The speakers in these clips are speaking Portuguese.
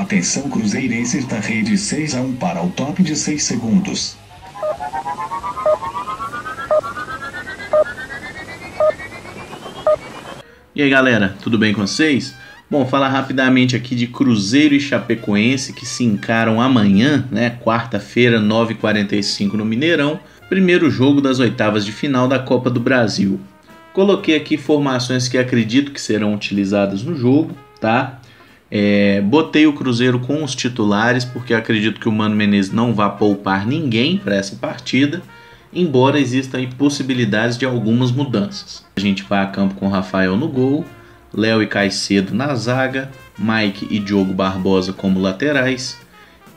Atenção cruzeirenses da rede 6-1 para o top de 6 segundos. E aí galera, tudo bem com vocês? Bom, falar rapidamente aqui de Cruzeiro e Chapecoense que se encaram amanhã, né, quarta-feira, 9h45 no Mineirão, primeiro jogo das oitavas de final da Copa do Brasil. Coloquei aqui formações que acredito que serão utilizadas no jogo, tá? Botei o Cruzeiro com os titulares porque acredito que o Mano Menezes não vai poupar ninguém para essa partida, embora existam aí possibilidades de algumas mudanças. A gente vai a campo com Rafael no gol, Léo e Caicedo na zaga, Mike e Diogo Barbosa como laterais,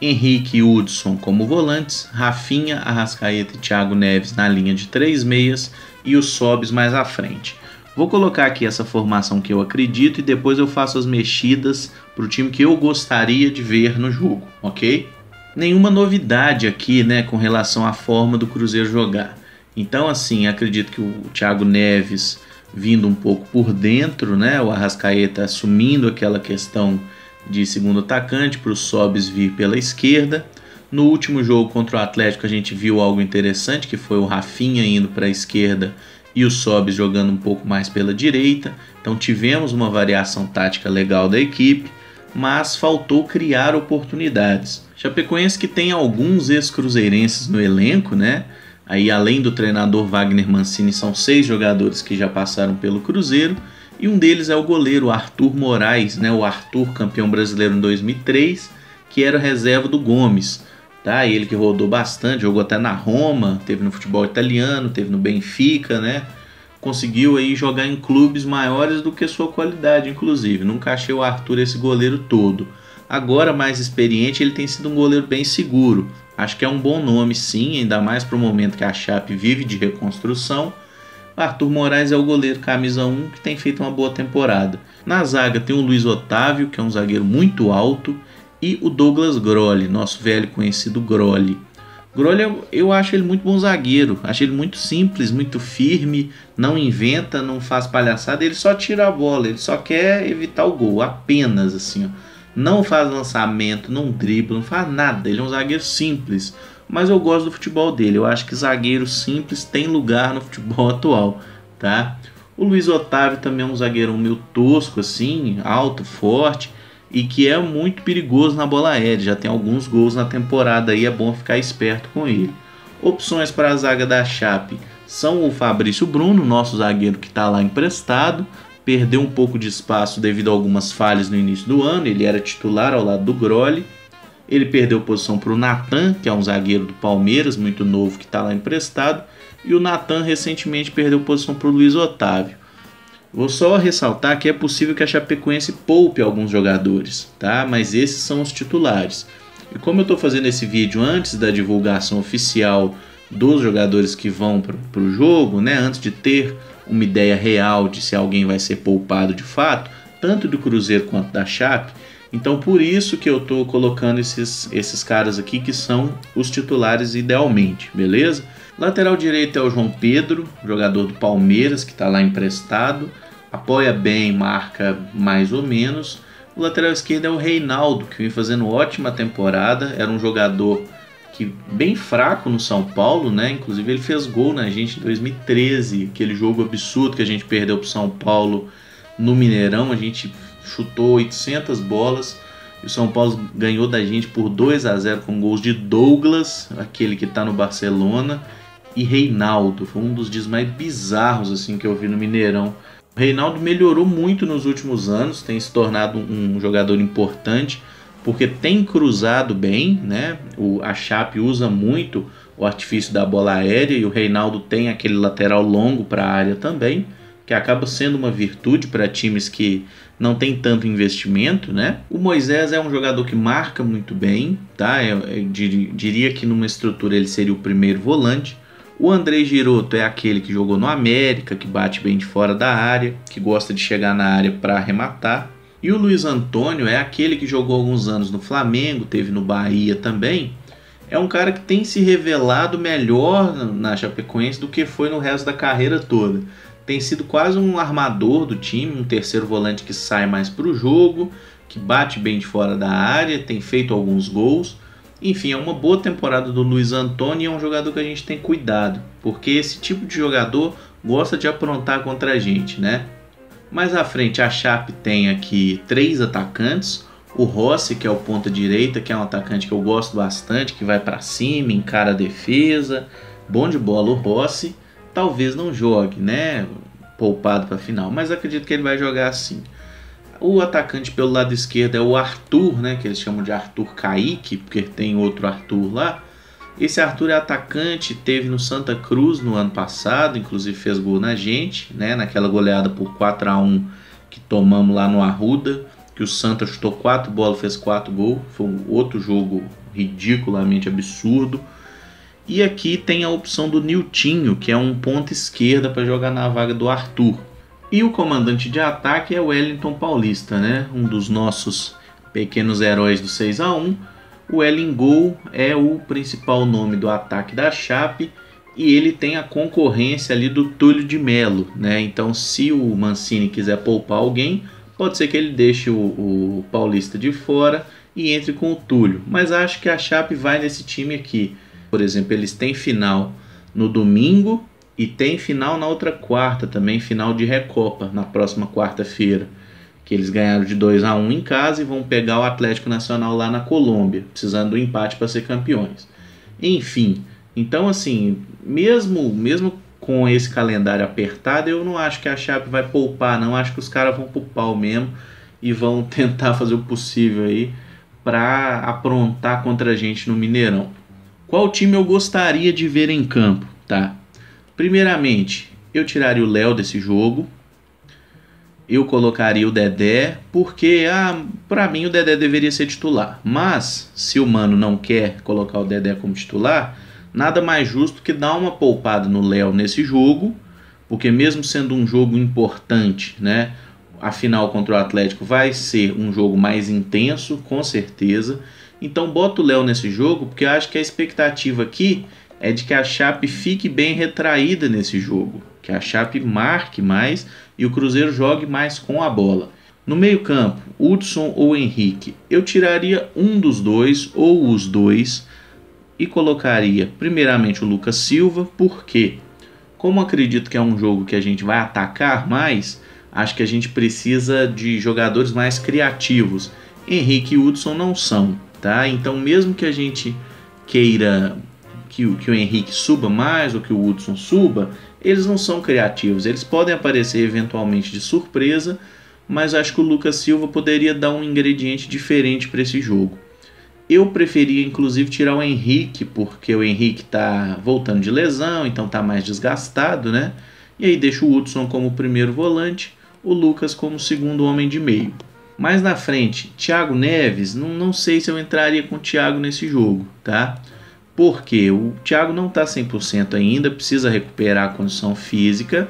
Henrique e Hudson como volantes, Rafinha, Arrascaeta e Thiago Neves na linha de 3 meias e os Sobs mais à frente. Vou colocar aqui essa formação que eu acredito e depois eu faço as mexidas para o time que eu gostaria de ver no jogo, ok? Nenhuma novidade aqui, né, com relação à forma do Cruzeiro jogar. Então, assim, acredito que o Thiago Neves vindo um pouco por dentro, né, o Arrascaeta assumindo aquela questão de segundo atacante para os Sobs vir pela esquerda. No último jogo contra o Atlético a gente viu algo interessante, que foi o Rafinha indo para a esquerda e o Sobs jogando um pouco mais pela direita. Então tivemos uma variação tática legal da equipe, mas faltou criar oportunidades. Chapecoense que tem alguns ex-cruzeirenses no elenco, né? Aí além do treinador Wagner Mancini são 6 jogadores que já passaram pelo Cruzeiro e um deles é o goleiro Arthur Moraes, né? O Arthur, campeão brasileiro em 2003, que era reserva do Gomes, tá? Ele que rodou bastante, jogou até na Roma, teve no futebol italiano, teve no Benfica, né? Conseguiu aí jogar em clubes maiores do que sua qualidade, inclusive. Nunca achei o Arthur esse goleiro todo. Agora, mais experiente, ele tem sido um goleiro bem seguro. Acho que é um bom nome, sim, ainda mais para o momento que a Chape vive de reconstrução. Arthur Moraes é o goleiro camisa 1 que tem feito uma boa temporada. Na zaga tem o Luiz Otávio, que é um zagueiro muito alto, e o Douglas Grolli, nosso velho conhecido Grolli. Grolli, eu acho ele muito bom zagueiro, acho ele muito simples, muito firme, não inventa, não faz palhaçada, ele só tira a bola, ele só quer evitar o gol, apenas assim, ó. Não faz lançamento, não dribla, não faz nada, ele é um zagueiro simples, mas eu gosto do futebol dele, eu acho que zagueiro simples tem lugar no futebol atual, tá? O Luiz Otávio também é um zagueirão meio tosco assim, alto, forte, e que é muito perigoso na bola aérea, já tem alguns gols na temporada aí, é bom ficar esperto com ele. Opções para a zaga da Chape são o Fabrício Bruno, nosso zagueiro que está lá emprestado, perdeu um pouco de espaço devido a algumas falhas no início do ano, ele era titular ao lado do Grolli, ele perdeu posição para o Natan, que é um zagueiro do Palmeiras, muito novo, que está lá emprestado, e o Natan recentemente perdeu posição para o Luiz Otávio. Vou só ressaltar que é possível que a Chapecoense poupe alguns jogadores, tá? Mas esses são os titulares. E como eu estou fazendo esse vídeo antes da divulgação oficial dos jogadores que vão para o jogo, né? Antes de ter uma ideia real de se alguém vai ser poupado de fato, tanto do Cruzeiro quanto da Chape, então por isso que eu estou colocando esses caras aqui que são os titulares idealmente, beleza? Lateral direito é o João Pedro, jogador do Palmeiras, que está lá emprestado, apoia bem, marca mais ou menos. O lateral esquerdo é o Reinaldo, que vem fazendo ótima temporada, era um jogador que bem fraco no São Paulo, né? Inclusive ele fez gol na gente em 2013, aquele jogo absurdo que a gente perdeu para o São Paulo no Mineirão, a gente chutou 800 bolas e o São Paulo ganhou da gente por 2-0 com gols de Douglas, aquele que está no Barcelona, e Reinaldo. Foi um dos dias mais bizarros assim que eu vi no Mineirão. O Reinaldo melhorou muito nos últimos anos, tem se tornado um jogador importante, porque tem cruzado bem, né? A Chape usa muito o artifício da bola aérea e o Reinaldo tem aquele lateral longo para a área também, que acaba sendo uma virtude para times que não tem tanto investimento, né? O Moisés é um jogador que marca muito bem, tá? Eu diria que numa estrutura ele seria o primeiro volante. O André Giroto é aquele que jogou no América, que bate bem de fora da área, que gosta de chegar na área para arrematar. E o Luiz Antônio é aquele que jogou alguns anos no Flamengo, teve no Bahia também. É um cara que tem se revelado melhor na Chapecoense do que foi no resto da carreira toda. Tem sido quase um armador do time, um terceiro volante que sai mais para o jogo, que bate bem de fora da área, tem feito alguns gols. Enfim, é uma boa temporada do Luiz Antônio e é um jogador que a gente tem cuidado, porque esse tipo de jogador gosta de aprontar contra a gente, né? Mais à frente a Chape tem aqui 3 atacantes. O Rossi, que é o ponta direita, que é um atacante que eu gosto bastante, que vai para cima, encara a defesa, bom de bola o Rossi. Talvez não jogue, né? Poupado para a final, mas acredito que ele vai jogar sim. O atacante pelo lado esquerdo é o Arthur, né? Que eles chamam de Arthur Kaique, porque tem outro Arthur lá. Esse Arthur é atacante, teve no Santa Cruz no ano passado, inclusive fez gol na gente, né? Naquela goleada por 4-1 que tomamos lá no Arruda, que o Santa chutou 4 bolas, fez 4 gols. Foi um outro jogo ridiculamente absurdo. E aqui tem a opção do Niltinho, que é um ponta esquerda para jogar na vaga do Arthur. E o comandante de ataque é o Wellington Paulista, né? Um dos nossos pequenos heróis do 6-1. O Wellingol é o principal nome do ataque da Chape e ele tem a concorrência ali do Túlio de Melo, né? Então, se o Mancini quiser poupar alguém, pode ser que ele deixe o Paulista de fora e entre com o Túlio. Mas acho que a Chape vai nesse time aqui. Por exemplo, eles têm final no domingo e tem final na outra quarta também, final de Recopa, na próxima quarta-feira. Que eles ganharam de 2-1 em casa e vão pegar o Atlético Nacional lá na Colômbia, precisando do empate para ser campeões. Enfim, então assim, mesmo com esse calendário apertado, eu não acho que a Chape vai poupar, não. Acho que os caras vão pro pau mesmo e vão tentar fazer o possível aí para aprontar contra a gente no Mineirão. Qual time eu gostaria de ver em campo? Tá? Primeiramente, eu tiraria o Léo desse jogo. Eu colocaria o Dedé, porque para mim o Dedé deveria ser titular. Mas, se o Mano não quer colocar o Dedé como titular, nada mais justo que dar uma poupada no Léo nesse jogo, porque mesmo sendo um jogo importante, né, a final contra o Atlético vai ser um jogo mais intenso, com certeza. Então bota o Léo nesse jogo, porque eu acho que a expectativa aqui é de que a Chape fique bem retraída nesse jogo, que a Chape marque mais e o Cruzeiro jogue mais com a bola. No meio campo, Hudson ou Henrique, eu tiraria um dos dois ou os dois e colocaria primeiramente o Lucas Silva, porque como acredito que é um jogo que a gente vai atacar mais, acho que a gente precisa de jogadores mais criativos. Henrique e Hudson não são, tá? Então mesmo que a gente queira que o Henrique suba mais ou que o Hudson suba, eles não são criativos. Eles podem aparecer eventualmente de surpresa, mas acho que o Lucas Silva poderia dar um ingrediente diferente para esse jogo. Eu preferia inclusive tirar o Henrique, porque o Henrique está voltando de lesão, então está mais desgastado, né? E aí deixo o Hudson como primeiro volante, o Lucas como segundo homem de meio. Mais na frente, Thiago Neves, não sei se eu entraria com o Thiago nesse jogo, tá? Porque o Thiago não está 100% ainda, precisa recuperar a condição física.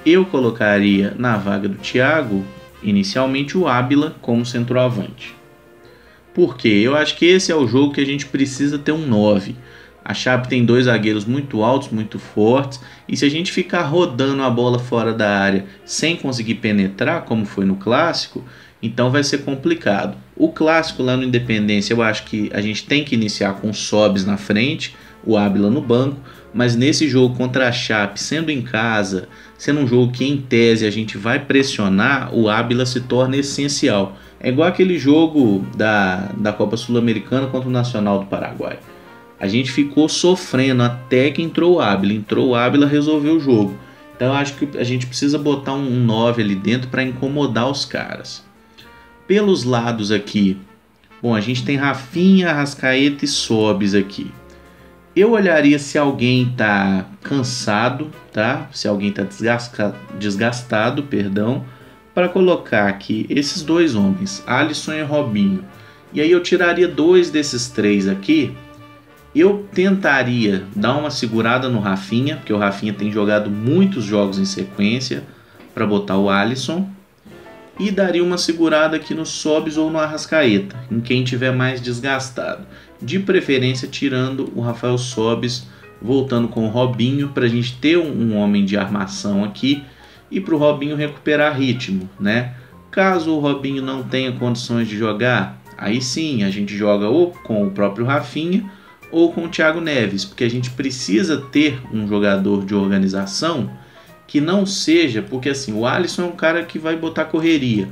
Eu colocaria na vaga do Thiago, inicialmente, o Ábila como centroavante. Porque eu acho que esse é o jogo que a gente precisa ter um 9. A Chape tem 2 zagueiros muito altos, muito fortes, e se a gente ficar rodando a bola fora da área sem conseguir penetrar, como foi no Clássico, então vai ser complicado. O Clássico lá no Independência, eu acho que a gente tem que iniciar com o Sobis na frente, o Ábila no banco, mas nesse jogo contra a Chape, sendo em casa, sendo um jogo que em tese a gente vai pressionar, o Ábila se torna essencial. É igual aquele jogo da Copa Sul-Americana contra o Nacional do Paraguai. A gente ficou sofrendo até que entrou o Ábila. Entrou o Ábila, resolveu o jogo. Então eu acho que a gente precisa botar um 9 ali dentro para incomodar os caras. Pelos lados aqui, bom, a gente tem Rafinha, Arrascaeta e Sobis aqui. Eu olharia se alguém está cansado, tá? Se alguém está desgastado, para colocar aqui esses 2 homens, Alisson e Robinho. E aí eu tiraria 2 desses 3 aqui. Eu tentaria dar uma segurada no Rafinha, porque o Rafinha tem jogado muitos jogos em sequência, para botar o Alisson. E daria uma segurada aqui no Sobis ou no Arrascaeta, em quem tiver mais desgastado. De preferência tirando o Rafael Sobis, voltando com o Robinho, para a gente ter um homem de armação aqui e para o Robinho recuperar ritmo, né? Caso o Robinho não tenha condições de jogar, aí sim a gente joga ou com o próprio Rafinha ou com o Thiago Neves, porque a gente precisa ter um jogador de organização que não seja, porque assim, o Alisson é um cara que vai botar correria,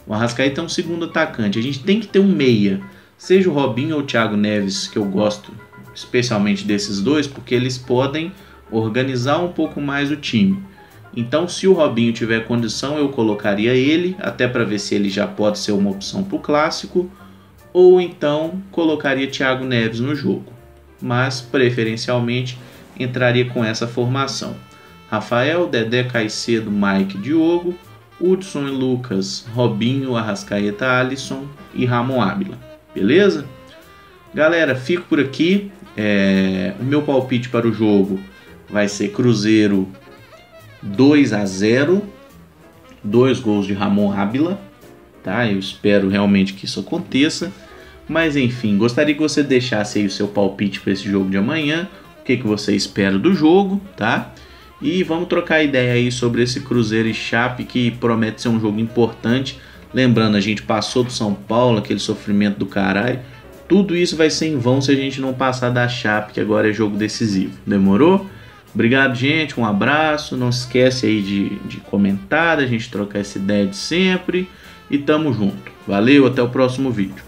o Arrascaeta é um segundo atacante, a gente tem que ter um meia, seja o Robinho ou o Thiago Neves, que eu gosto especialmente desses dois, porque eles podem organizar um pouco mais o time. Então, se o Robinho tiver condição, eu colocaria ele, até para ver se ele já pode ser uma opção para o clássico, ou então colocaria Thiago Neves no jogo, mas preferencialmente entraria com essa formação: Rafael, Dedé, Caicedo, Mike, Diogo, Hudson e Lucas, Robinho, Arrascaeta, Alisson e Ramon Ábila. Beleza? Galera, fico por aqui. O meu palpite para o jogo vai ser Cruzeiro 2-0, 2 gols de Ramon Ábila, tá? Eu espero realmente que isso aconteça, mas enfim, gostaria que você deixasse aí o seu palpite para esse jogo de amanhã, o que você espera do jogo, tá? E vamos trocar ideia aí sobre esse Cruzeiro e Chape, que promete ser um jogo importante. Lembrando, a gente passou do São Paulo, aquele sofrimento do caralho, tudo isso vai ser em vão se a gente não passar da Chape, que agora é jogo decisivo. Demorou? Obrigado, gente. Um abraço. Não se esquece aí de comentar, a gente trocar essa ideia de sempre. E tamo junto. Valeu, até o próximo vídeo.